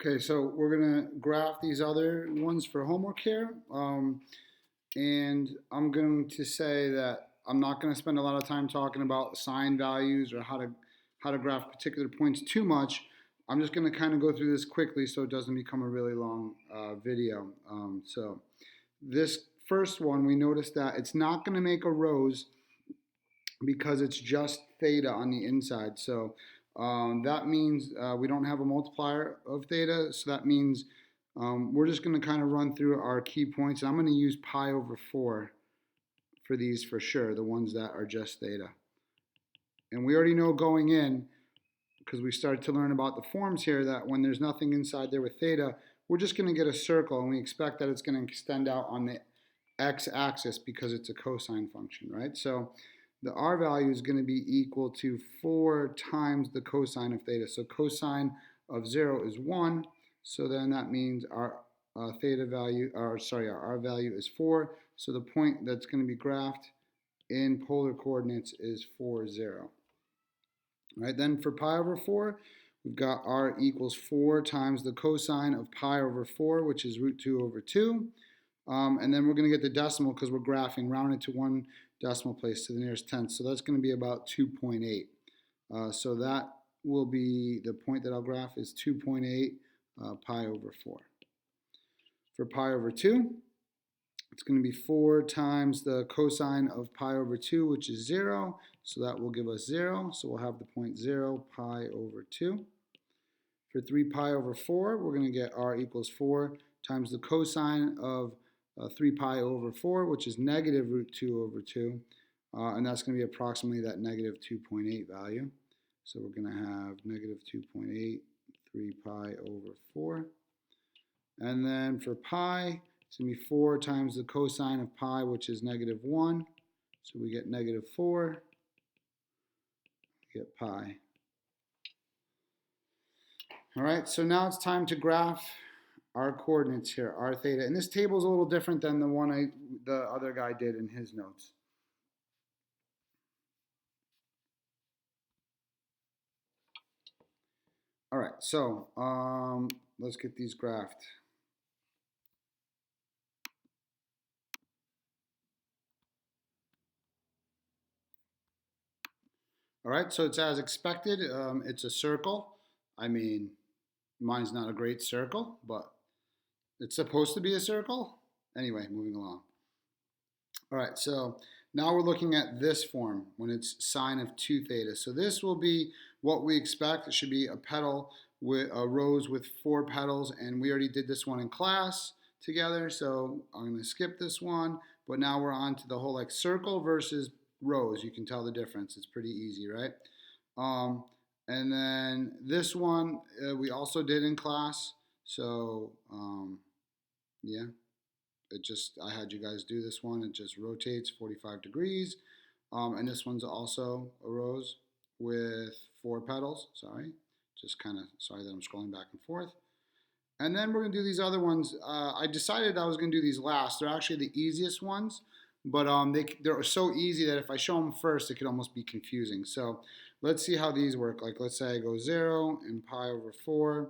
Okay, so we're gonna graph these other ones for homework here. And I'm going to say that I'm not going to spend a lot of time talking about sine values or how to graph particular points too much. I'm just going to kind of go through this quickly so it doesn't become a really long video. So this first one, we noticed that it's not going to make a rose because it's just theta on the inside. So that means we don't have a multiplier of theta. So that means we're just going to kind of run through our key points. I'm going to use pi over 4 for these for sure, the ones that are just theta. And we already know going in, because we started to learn about the forms here, that when there's nothing inside there with theta, we're just going to get a circle, and we expect that it's going to extend out on the x-axis because it's a cosine function, right? So the r value is going to be equal to 4 times the cosine of theta. So cosine of 0 is 1. So then that means our theta value, or sorry, our r value is 4. So the point that's going to be graphed in polar coordinates is 4, 0. All right, then for pi over 4, we've got r equals 4 times the cosine of pi over 4, which is root 2 over 2. And then we're going to get the decimal because we're graphing, rounded to one decimal place to the nearest tenth. So that's going to be about 2.8. So that will be the point that I'll graph is 2.8 pi over 4. For pi over 2, it's going to be 4 times the cosine of pi over 2, which is 0. So that will give us 0. So we'll have the point 0 pi over 2. For 3 pi over 4, we're going to get r equals 4 times the cosine of 3 pi over 4, which is negative root 2 over 2. And that's going to be approximately that negative 2.8 value. So we're going to have negative 2.8, 3 pi over 4. And then for pi, it's going to be 4 times the cosine of pi, which is negative 1. So we get negative 4. We get pi. All right, so now it's time to graph our coordinates here, r theta. And this table is a little different than the one the other guy did in his notes. All right, so let's get these graphed. All right, so it's as expected. It's a circle. I mean, mine's not a great circle, but it's supposed to be a circle. Anyway, moving along. All right, so now we're looking at this form when it's sine of 2 theta. So this will be what we expect. It should be a petal with a rose with 4 petals, and we already did this one in class together. So I'm going to skip this one, but now we're on to the whole like circle versus rose. You can tell the difference. It's pretty easy, right? And then this one we also did in class. So yeah. I had you guys do this one. It just rotates 45 degrees. And this one's also a rose with 4 petals. Sorry. Sorry that I'm scrolling back and forth. And then we're going to do these other ones. I decided I was going to do these last. They're actually the easiest ones. But they're so easy that if I show them first, it could almost be confusing. So let's see how these work. Like let's say I go 0 and pi over 4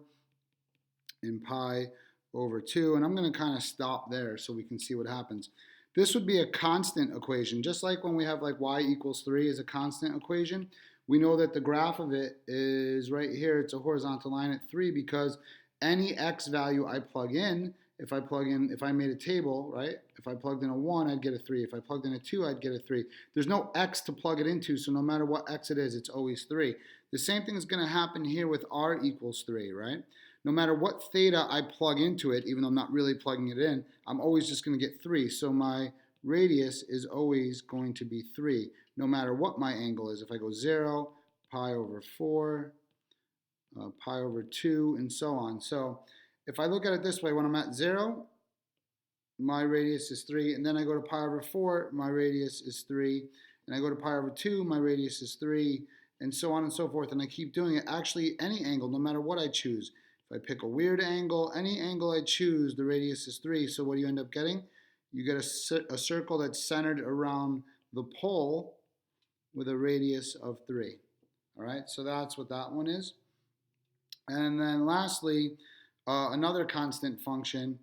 and pi over 2, and I'm going to kind of stop there so we can see what happens. This would be a constant equation, just like when we have like y equals 3 is a constant equation. We know that the graph of it is right here. It's a horizontal line at 3 because any x value I plug in, if I made a table, right? If I plugged in a 1, I'd get a 3. If I plugged in a 2, I'd get a 3. There's no x to plug it into, so no matter what x it is, it's always 3. The same thing is going to happen here with r equals 3, right? No matter what theta I plug into it, even though I'm not really plugging it in, I'm always just going to get 3. So my radius is always going to be 3, no matter what my angle is. If I go 0, pi over 4, pi over 2, and so on. So if I look at it this way, when I'm at 0, my radius is 3. And then I go to pi over 4, my radius is 3. And I go to pi over 2, my radius is 3. And so on and so forth. And I keep doing it. Actually, any angle, no matter what I choose. If I pick a weird angle, any angle I choose, the radius is 3. So what do you end up getting? You get a circle that's centered around the pole with a radius of 3. All right, so that's what that one is. And then lastly, Another constant function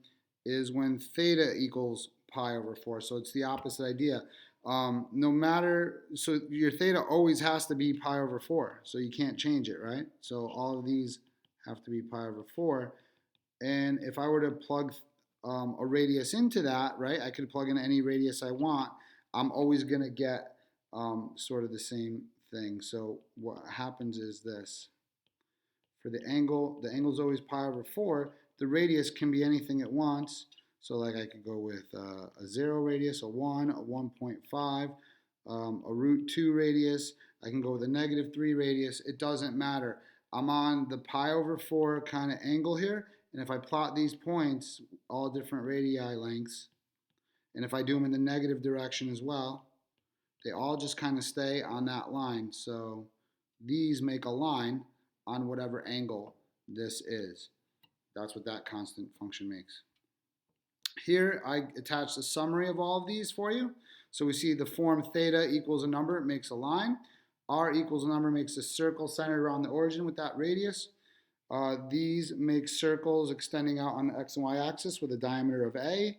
is when theta equals pi over 4. So it's the opposite idea. No matter, so your theta always has to be pi over 4. So you can't change it, right? So all of these have to be pi over 4. And if I were to plug a radius into that, right, I could plug in any radius I want. I'm always going to get sort of the same thing. So what happens is this. For the angle is always pi over 4. The radius can be anything it wants. So like I could go with a 0 radius, a 1, a 1.5, a root 2 radius. I can go with a negative 3 radius. It doesn't matter. I'm on the pi over 4 kind of angle here. And if I plot these points, all different radii lengths, and if I do them in the negative direction as well, they all just kind of stay on that line. So these make a line on whatever angle this is. That's what that constant function makes. Here I attached a summary of all of these for you. So we see the form theta equals a number, it makes a line. R equals a number makes a circle centered around the origin with that radius. These make circles extending out on the x and y axis with a diameter of a.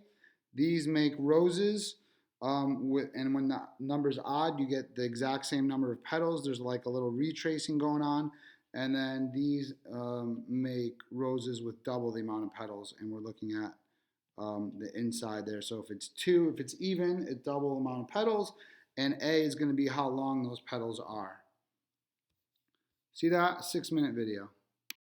These make roses, and when the number's odd, you get the exact same number of petals. There's like a little retracing going on. And then these make roses with double the amount of petals, and we're looking at the inside there. So if it's 2, if it's even, it's double the amount of petals, and A is going to be how long those petals are. See that? 6-minute video.